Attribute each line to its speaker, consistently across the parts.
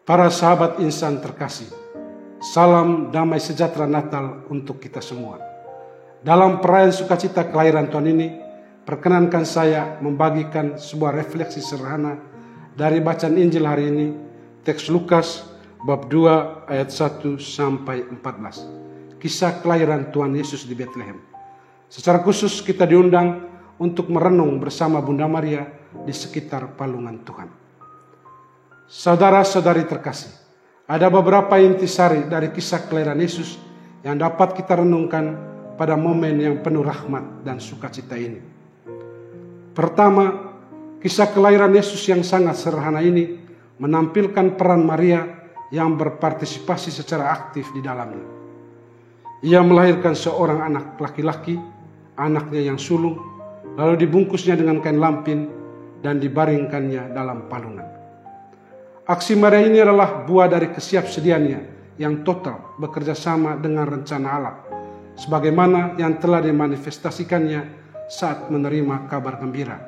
Speaker 1: Para sahabat insan terkasih, salam damai sejahtera Natal untuk kita semua. Dalam perayaan sukacita kelahiran Tuhan ini, perkenankan saya membagikan sebuah refleksi sederhana dari bacaan Injil hari ini, teks Lukas bab 2 ayat 1 sampai 14. Kisah kelahiran Tuhan Yesus di Bethlehem. Secara khusus kita diundang untuk merenung bersama Bunda Maria di sekitar palungan Tuhan. Saudara-saudari terkasih, ada beberapa intisari dari kisah kelahiran Yesus yang dapat kita renungkan pada momen yang penuh rahmat dan sukacita ini. Pertama, kisah kelahiran Yesus yang sangat sederhana ini menampilkan peran Maria yang berpartisipasi secara aktif di dalamnya. Ia melahirkan seorang anak laki-laki, anaknya yang sulung, lalu dibungkusnya dengan kain lampin dan dibaringkannya dalam palungan. Aksi Maria ini adalah buah dari kesiapsediaannya yang total bekerja sama dengan rencana Allah, sebagaimana yang telah dimanifestasikannya saat menerima kabar gembira.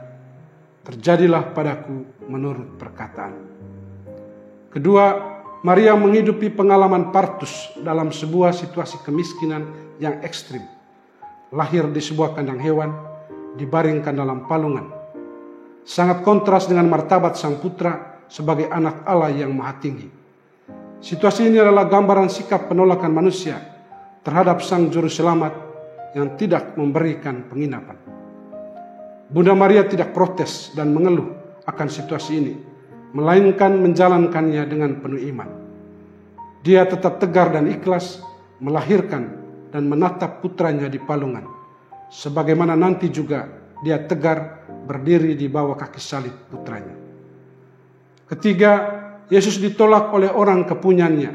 Speaker 1: Terjadilah padaku menurut perkataan. Kedua, Maria menghidupi pengalaman partus dalam sebuah situasi kemiskinan yang ekstrim. Lahir di sebuah kandang hewan, dibaringkan dalam palungan. Sangat kontras dengan martabat sang putra sebagai anak Allah yang maha tinggi. Situasi ini adalah gambaran sikap penolakan manusia terhadap sang juru selamat yang tidak memberikan penginapan. Bunda Maria tidak protes dan mengeluh akan situasi ini, melainkan menjalankannya dengan penuh iman. Dia tetap tegar dan ikhlas melahirkan dan menatap putranya di palungan, sebagaimana nanti juga dia tegar berdiri di bawah kaki salib putranya. Ketiga, Yesus ditolak oleh orang kepunyaannya,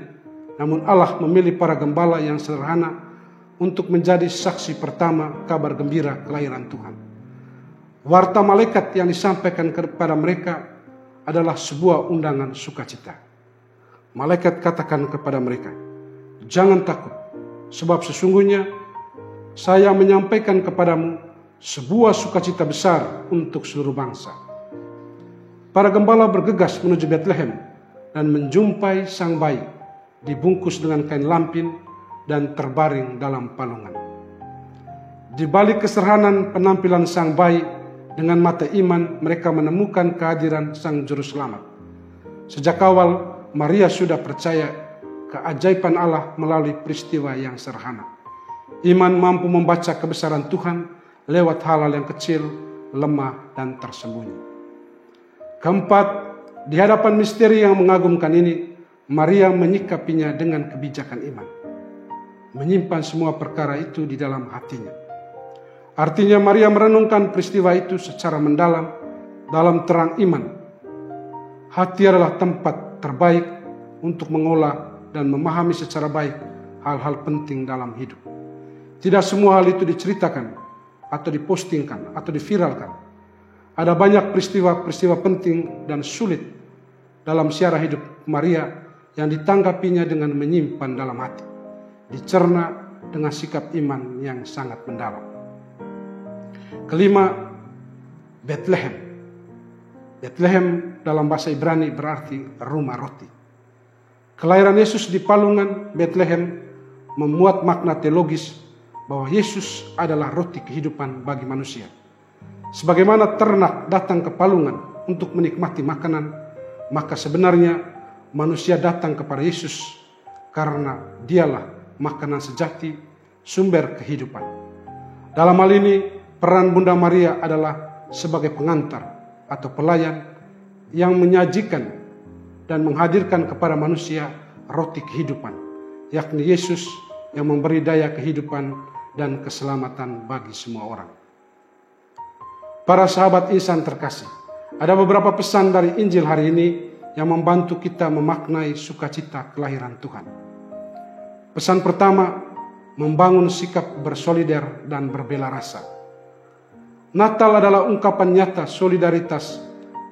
Speaker 1: namun Allah memilih para gembala yang sederhana untuk menjadi saksi pertama kabar gembira kelahiran Tuhan. Warta malaikat yang disampaikan kepada mereka adalah sebuah undangan sukacita. Malaikat katakan kepada mereka, "Jangan takut, sebab sesungguhnya saya menyampaikan kepadamu sebuah sukacita besar untuk seluruh bangsa." Para gembala bergegas menuju Bethlehem dan menjumpai sang bayi dibungkus dengan kain lampin dan terbaring dalam palungan. Di balik kesederhanaan penampilan sang bayi, dengan mata iman mereka menemukan kehadiran sang juru selamat. Sejak awal Maria sudah percaya keajaiban Allah melalui peristiwa yang sederhana. Iman mampu membaca kebesaran Tuhan lewat hal-hal yang kecil, lemah, dan tersembunyi. Keempat, di hadapan misteri yang mengagumkan ini, Maria menyikapinya dengan kebijakan iman. Menyimpan semua perkara itu di dalam hatinya. Artinya Maria merenungkan peristiwa itu secara mendalam dalam terang iman. Hati adalah tempat terbaik untuk mengolah dan memahami secara baik hal-hal penting dalam hidup. Tidak semua hal itu diceritakan atau dipostingkan atau diviralkan. Ada banyak peristiwa-peristiwa penting dan sulit dalam sejarah hidup Maria yang ditanggapinya dengan menyimpan dalam hati, dicerna dengan sikap iman yang sangat mendalam. Kelima, Bethlehem. Bethlehem dalam bahasa Ibrani berarti rumah roti. Kelahiran Yesus di palungan Bethlehem memuat makna teologis bahwa Yesus adalah roti kehidupan bagi manusia. Sebagaimana ternak datang ke palungan untuk menikmati makanan, maka sebenarnya manusia datang kepada Yesus karena dialah makanan sejati, sumber kehidupan. Dalam hal ini, peran Bunda Maria adalah sebagai pengantar atau pelayan yang menyajikan dan menghadirkan kepada manusia roti kehidupan, yakni Yesus yang memberi daya kehidupan dan keselamatan bagi semua orang. Para sahabat insan terkasih, ada beberapa pesan dari Injil hari ini yang membantu kita memaknai sukacita kelahiran Tuhan. Pesan pertama, membangun sikap bersolider dan berbela rasa. Natal adalah ungkapan nyata solidaritas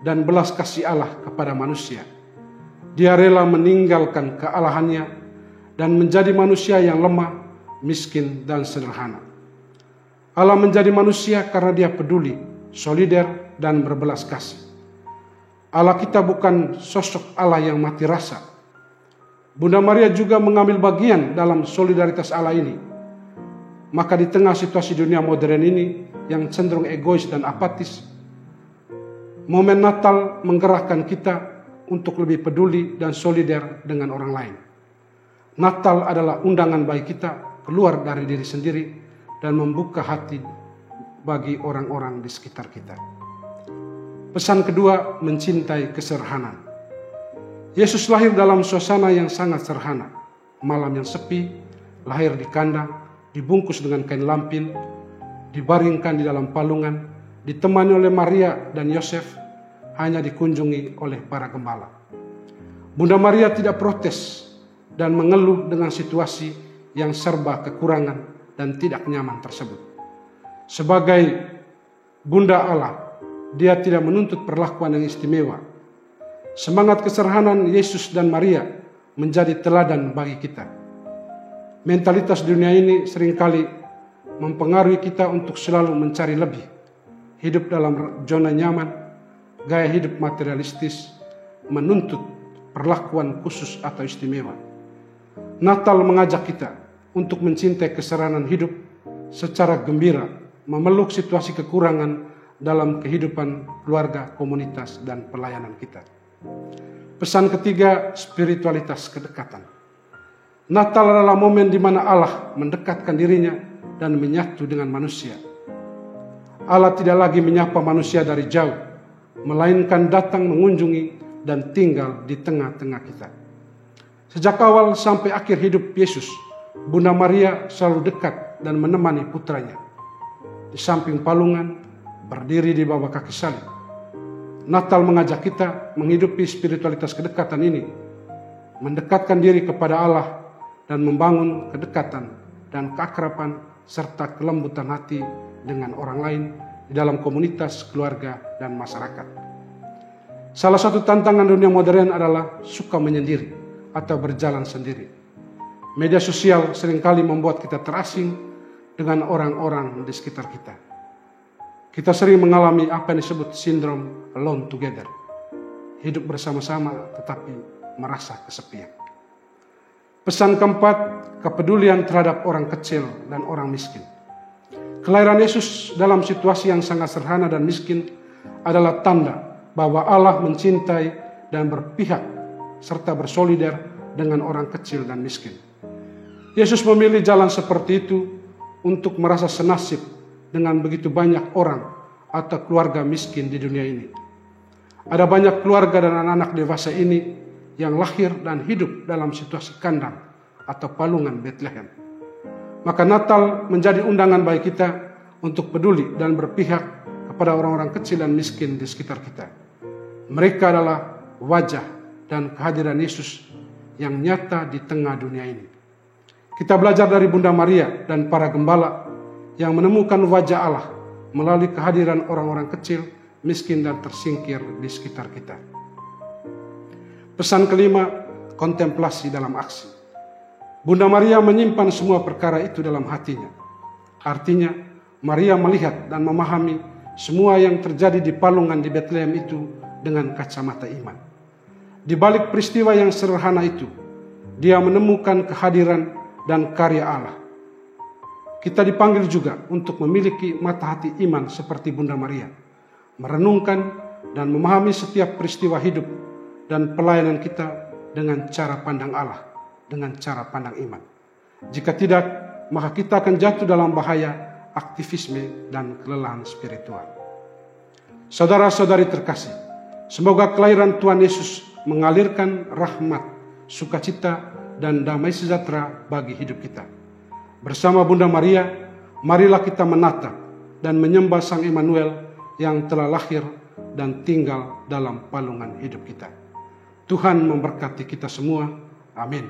Speaker 1: dan belas kasih Allah kepada manusia. Dia rela meninggalkan kealahannya dan menjadi manusia yang lemah, miskin, dan sederhana. Allah menjadi manusia karena dia peduli, solider, dan berbelas kasih. Allah kita bukan sosok Allah yang mati rasa, Bunda Maria juga mengambil bagian dalam solidaritas Allah ini. Maka di tengah situasi dunia modern ini yang cenderung egois dan apatis, momen Natal menggerakkan kita untuk lebih peduli dan solider dengan orang lain. Natal adalah undangan bagi kita keluar dari diri sendiri dan membuka hati bagi orang-orang di sekitar kita. Pesan kedua, mencintai kesederhanaan. Yesus lahir dalam suasana yang sangat sederhana. Malam yang sepi, lahir di kandang, dibungkus dengan kain lampin, dibaringkan di dalam palungan, ditemani oleh Maria dan Yosef, hanya dikunjungi oleh para gembala. Bunda Maria tidak protes dan mengeluh dengan situasi yang serba kekurangan dan tidak nyaman tersebut. Sebagai Bunda Allah, dia tidak menuntut perlakuan yang istimewa. Semangat kesederhanaan Yesus dan Maria menjadi teladan bagi kita. Mentalitas dunia ini seringkali mempengaruhi kita untuk selalu mencari lebih, hidup dalam zona nyaman, gaya hidup materialistis, menuntut perlakuan khusus atau istimewa. Natal mengajak kita untuk mencintai kesederhanaan hidup secara gembira, memeluk situasi kekurangan dalam kehidupan keluarga, komunitas, dan pelayanan kita. Pesan ketiga, spiritualitas kedekatan. Natal adalah momen di mana Allah mendekatkan dirinya dan menyatu dengan manusia. Allah tidak lagi menyapa manusia dari jauh, melainkan datang mengunjungi dan tinggal di tengah-tengah kita. Sejak awal sampai akhir hidup Yesus, Bunda Maria selalu dekat dan menemani putranya. Di samping palungan, berdiri di bawah kaki salib. Natal mengajak kita menghidupi spiritualitas kedekatan ini, mendekatkan diri kepada Allah dan membangun kedekatan dan keakraban serta kelembutan hati dengan orang lain di dalam komunitas, keluarga, dan masyarakat. Salah satu tantangan dunia modern adalah suka menyendiri atau berjalan sendiri. Media sosial seringkali membuat kita terasing dengan orang-orang di sekitar kita. Kita sering mengalami apa yang disebut sindrom alone together. Hidup bersama-sama tetapi merasa kesepian. Pesan keempat, kepedulian terhadap orang kecil dan orang miskin. Kelahiran Yesus dalam situasi yang sangat sederhana dan miskin adalah tanda bahwa Allah mencintai dan berpihak serta bersolider dengan orang kecil dan miskin. Yesus memilih jalan seperti itu untuk merasa senasib dengan begitu banyak orang atau keluarga miskin di dunia ini. Ada banyak keluarga dan anak-anak dewasa ini yang lahir dan hidup dalam situasi kandang atau palungan Bethlehem. Maka Natal menjadi undangan bagi kita untuk peduli dan berpihak kepada orang-orang kecil dan miskin di sekitar kita. Mereka adalah wajah dan kehadiran Yesus yang nyata di tengah dunia ini. Kita belajar dari Bunda Maria dan para gembala yang menemukan wajah Allah melalui kehadiran orang-orang kecil, miskin, dan tersingkir di sekitar kita. Pesan kelima, kontemplasi dalam aksi. Bunda Maria menyimpan semua perkara itu dalam hatinya. Artinya, Maria melihat dan memahami semua yang terjadi di palungan di Bethlehem itu dengan kacamata iman. Di balik peristiwa yang sederhana itu, dia menemukan kehadiran dan karya Allah. Kita dipanggil juga untuk memiliki mata hati iman seperti Bunda Maria, merenungkan dan memahami setiap peristiwa hidup dan pelayanan kita dengan cara pandang Allah, dengan cara pandang iman. Jika tidak, maka kita akan jatuh dalam bahaya aktivisme dan kelelahan spiritual. Saudara-saudari terkasih, semoga kelahiran Tuhan Yesus mengalirkan rahmat, sukacita, dan damai sejahtera bagi hidup kita. Bersama Bunda Maria, marilah kita menatap dan menyembah Sang Immanuel yang telah lahir dan tinggal dalam palungan hidup kita. Tuhan memberkati kita semua. Amin.